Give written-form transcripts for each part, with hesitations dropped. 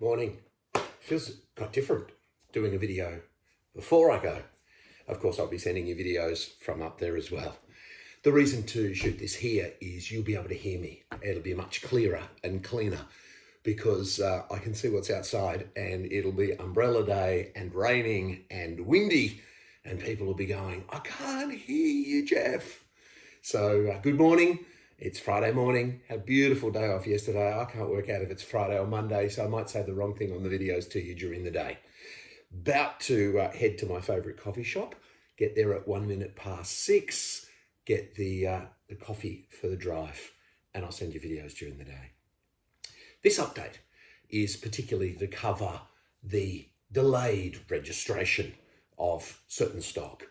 Morning. Feels quite different doing a video before I go. Of course, I'll be sending you videos from up there as well. The reason to shoot this here is you'll be able to hear me. It'll be much clearer and cleaner because I can see what's outside, and it'll be umbrella day and raining and windy, and people will be going, "I can't hear you, Jeff." So good morning. It's Friday morning. Had a beautiful day off yesterday. I can't work out if it's Friday or Monday, so I might say the wrong thing on the videos to you during the day. About to head to my favourite coffee shop. Get there at 6:01, get the coffee for the drive, and I'll send you videos during the day. This update is particularly to cover the delayed registration of certain stock.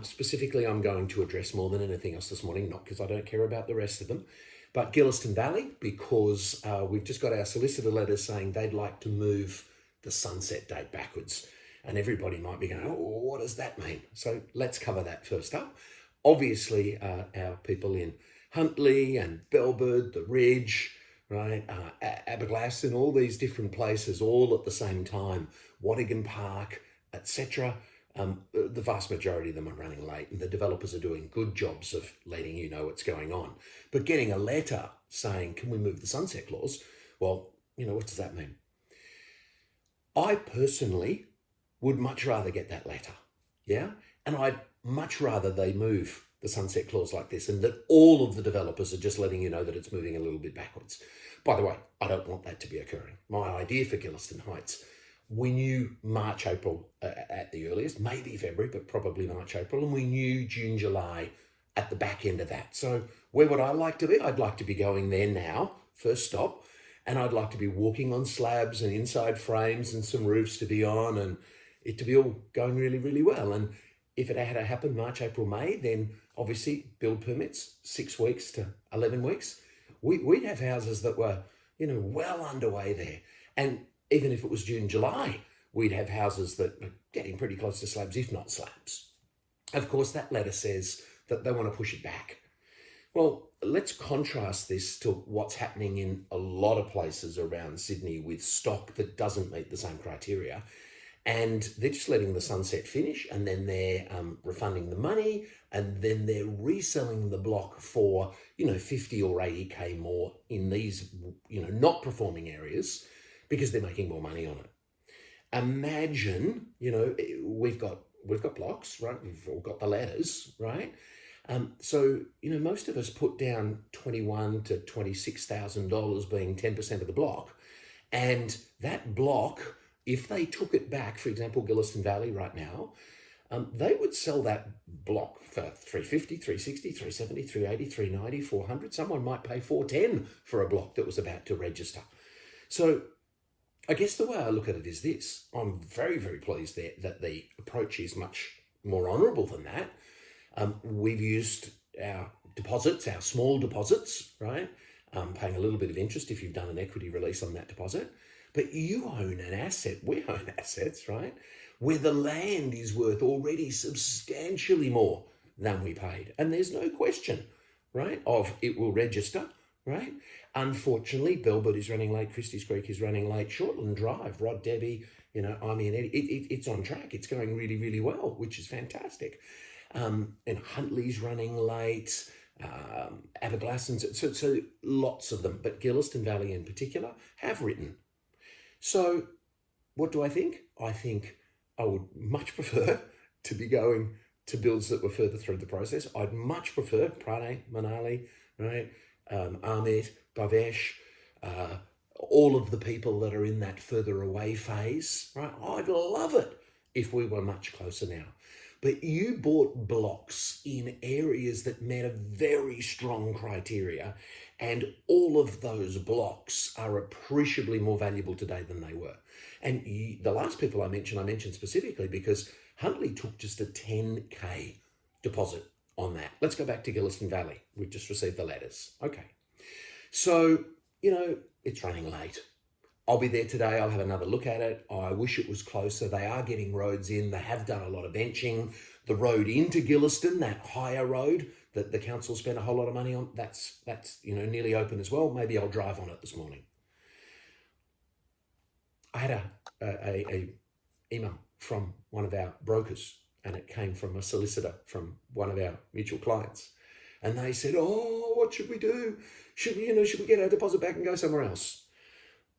Specifically, I'm going to address more than anything else this morning, not because I don't care about the rest of them, but Gillieston Valley, because we've just got our solicitor letters saying they'd like to move the sunset date backwards. And everybody might be going, "Oh, what does that mean?" So let's cover that first up. Obviously, our people in Huntley and Belbird, the Ridge, right, Aberglasslyn, all these different places, all at the same time, Wadigan Park, etc. The vast majority of them are running late, and the developers are doing good jobs of letting you know what's going on. But getting a letter saying, "Can we move the sunset clause?" Well, what does that mean? I personally would much rather get that letter, yeah? And I'd much rather they move the sunset clause like this, and that all of the developers are just letting you know that it's moving a little bit backwards. By the way, I don't want that to be occurring. My idea for Gillieston Heights, we knew March, April at the earliest, maybe February, but probably March, April, and we knew June, July at the back end of that. So where would I like to be? I'd like to be going there now, first stop, and I'd like to be walking on slabs and inside frames and some roofs to be on, and it to be all going really, really well. And if it had to happen March, April, May, then obviously build permits, 6 weeks to 11 weeks. We'd have houses that were, well underway there. And even if it was June, July, we'd have houses that were getting pretty close to slabs, if not slabs. Of course, that letter says that they want to push it back. Well, let's contrast this to what's happening in a lot of places around Sydney with stock that doesn't meet the same criteria. And they're just letting the sunset finish, and then they're refunding the money, and then they're reselling the block for, 50 or 80K more in these, not performing areas, because they're making more money on it. Imagine, we've got blocks, right? We've all got the ladders, right? So, most of us put down $21,000 to $26,000 being 10% of the block. And that block, if they took it back, for example, Gillieston Valley right now, they would sell that block for $350, $360, $370, $380, $390, $400. Someone might pay $410 for a block that was about to register. So I guess the way I look at it is this. I'm very, very pleased that the approach is much more honourable than that. We've used our deposits, our small deposits, right? Paying a little bit of interest if you've done an equity release on that deposit. But you own an asset, we own assets, right? Where the land is worth already substantially more than we paid. And there's no question, right, of it will register, right? Unfortunately, Belbird is running late, Christie's Creek is running late, Shortland Drive, Rod Debbie, Army and Eddie, it's on track. It's going really, really well, which is fantastic. And Huntley's running late, Aberglasslyn, so lots of them, but Gillieston Valley in particular have written. So what do I think? I think I would much prefer to be going to builds that were further through the process. I'd much prefer Prane, Manali, right? Armet, Bavesh, all of the people that are in that further away phase, right? I'd love it if we were much closer now. But you bought blocks in areas that met a very strong criteria, and all of those blocks are appreciably more valuable today than they were. And the last people I mentioned specifically because Huntley took just a 10K deposit on that. Let's go back to Gillieston Valley. We've just received the letters. Okay. So, it's running late. I'll be there today. I'll have another look at it. I wish it was closer. They are getting roads in. They have done a lot of benching. The road into Gillieston, that higher road that the council spent a whole lot of money on, that's nearly open as well. Maybe I'll drive on it this morning. I had a email from one of our brokers, and it came from a solicitor from one of our mutual clients. And they said, oh, what should we do? Should we get our deposit back and go somewhere else?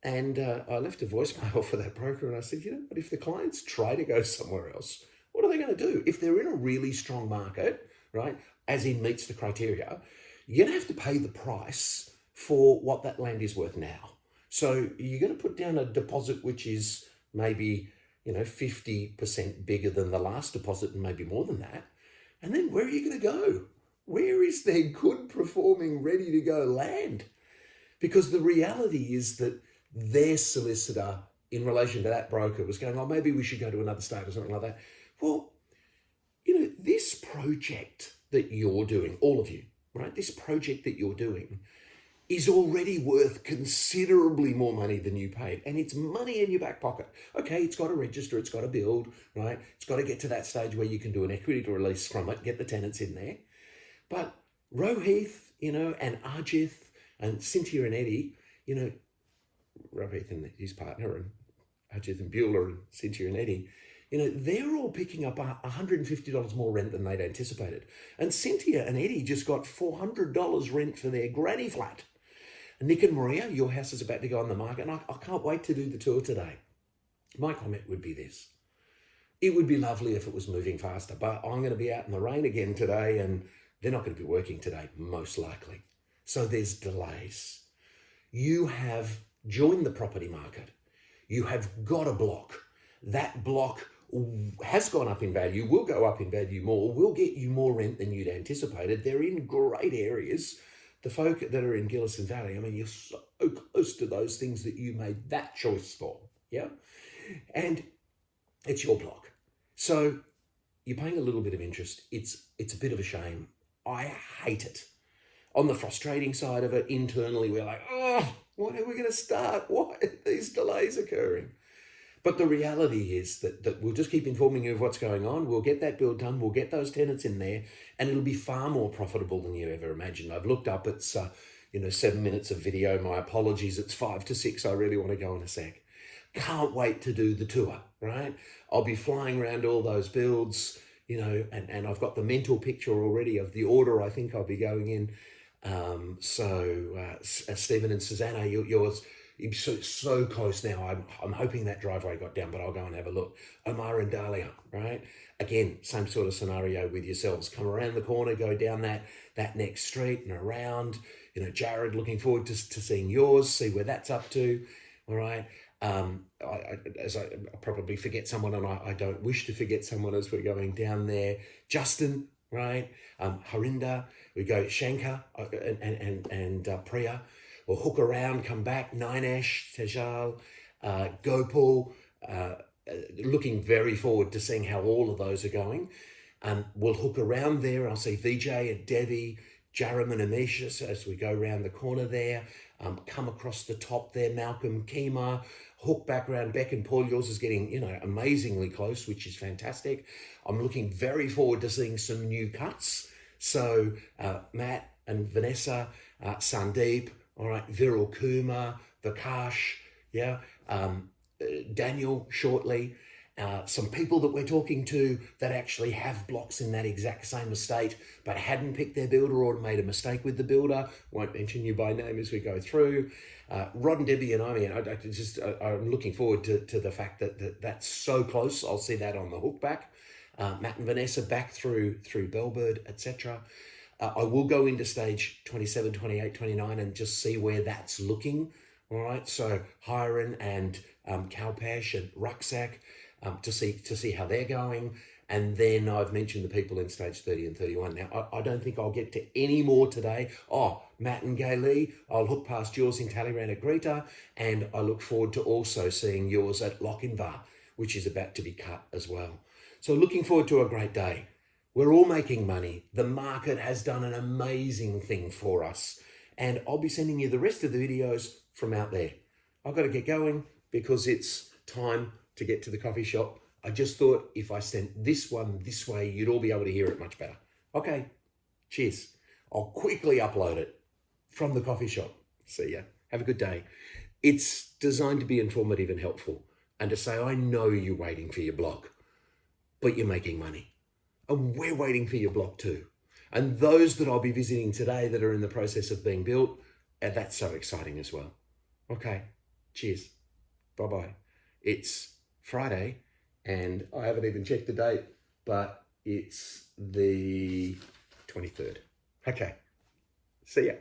And I left a voicemail for that broker, and I said, but if the clients try to go somewhere else, what are they going to do? If they're in a really strong market, right, as in meets the criteria, you're going to have to pay the price for what that land is worth now. So you're going to put down a deposit which is maybe 50% bigger than the last deposit, and maybe more than that. And then where are you going to go? Where is there good performing, ready to go land? Because the reality is that their solicitor in relation to that broker was going, oh, maybe we should go to another state or something like that. Well, this project that you're doing, all of you, right? This project that you're doing is already worth considerably more money than you paid. And it's money in your back pocket. Okay, it's got to register, it's got to build, right? It's got to get to that stage where you can do an equity to release from it, get the tenants in there. But Rohith, and Ajith and Cynthia and Eddie, Rohith and his partner, and Ajith and Beulah and Cynthia and Eddie, they're all picking up $150 more rent than they'd anticipated. And Cynthia and Eddie just got $400 rent for their granny flat. And Nick and Maria, your house is about to go on the market, and I can't wait to do the tour today. My comment would be this. It would be lovely if it was moving faster, but I'm going to be out in the rain again today, and they're not going to be working today, most likely. So there's delays. You have joined the property market. You have got a block. That block has gone up in value, will go up in value more, will get you more rent than you'd anticipated. They're in great areas. The folk that are in Gillison Valley, you're so close to those things that you made that choice for, yeah? And it's your block. So you're paying a little bit of interest. It's a bit of a shame. I hate it. On the frustrating side of it, internally, we're like, when are we going to start? Why are these delays occurring? But the reality is that we'll just keep informing you of what's going on. We'll get that build done. We'll get those tenants in there, and it'll be far more profitable than you ever imagined. I've looked up. It's 7 minutes of video. My apologies. It's 5 to 6. I really want to go in a sec. Can't wait to do the tour. Right? I'll be flying around all those builds. And I've got the mental picture already of the order I think I'll be going in. Stephen and Susanna, yours. You're so close now. I'm hoping that driveway got down, but I'll go and have a look. Omar and Dahlia, right? Again, same sort of scenario with yourselves. Come around the corner, go down that next street and around. Jared, looking forward to seeing yours, see where that's up to. All right. I probably forget someone, and I don't wish to forget someone as we're going down there. Justin, right? Harinder, we go Shankar and Priya. We'll hook around, come back, Ninesh, Tejal, Gopal, looking very forward to seeing how all of those are going. We'll hook around there. I'll see Vijay and Devi, Jaram and Amisha as we go around the corner there. Come across the top there, Malcolm, Kima, hook back around Beck and Paul. Yours is getting, amazingly close, which is fantastic. I'm looking very forward to seeing some new cuts. So Matt and Vanessa, Sandeep, all right, Viral Kumar, Vikash, yeah, Daniel shortly, some people that we're talking to that actually have blocks in that exact same estate but hadn't picked their builder or made a mistake with the builder. Won't mention you by name as we go through. Rod and Debbie and I'm looking forward to the fact that that's so close. I'll see that on the hook back. Matt and Vanessa back through Bellbird, etc. I will go into stage 27, 28, 29 and just see where that's looking. All right, so Hiron and Kalpesh and Rucksack to see how they're going. And then I've mentioned the people in stage 30 and 31. Now, I don't think I'll get to any more today. Matt and Gay Lee, I'll hook past yours in Talleyrand at Greta, and I look forward to also seeing yours at Lochinvar, which is about to be cut as well. So looking forward to a great day. We're all making money. The market has done an amazing thing for us. And I'll be sending you the rest of the videos from out there. I've got to get going because it's time to get to the coffee shop. I just thought if I sent this one this way, you'd all be able to hear it much better. Okay, cheers. I'll quickly upload it from the coffee shop. See ya. Have a good day. It's designed to be informative and helpful. and to say, I know you're waiting for your block, but you're making money. And we're waiting for your block too. And those that I'll be visiting today that are in the process of being built, and that's so exciting as well. Okay, cheers. Bye-bye. It's Friday, and I haven't even checked the date, but it's the 23rd. Okay, see ya.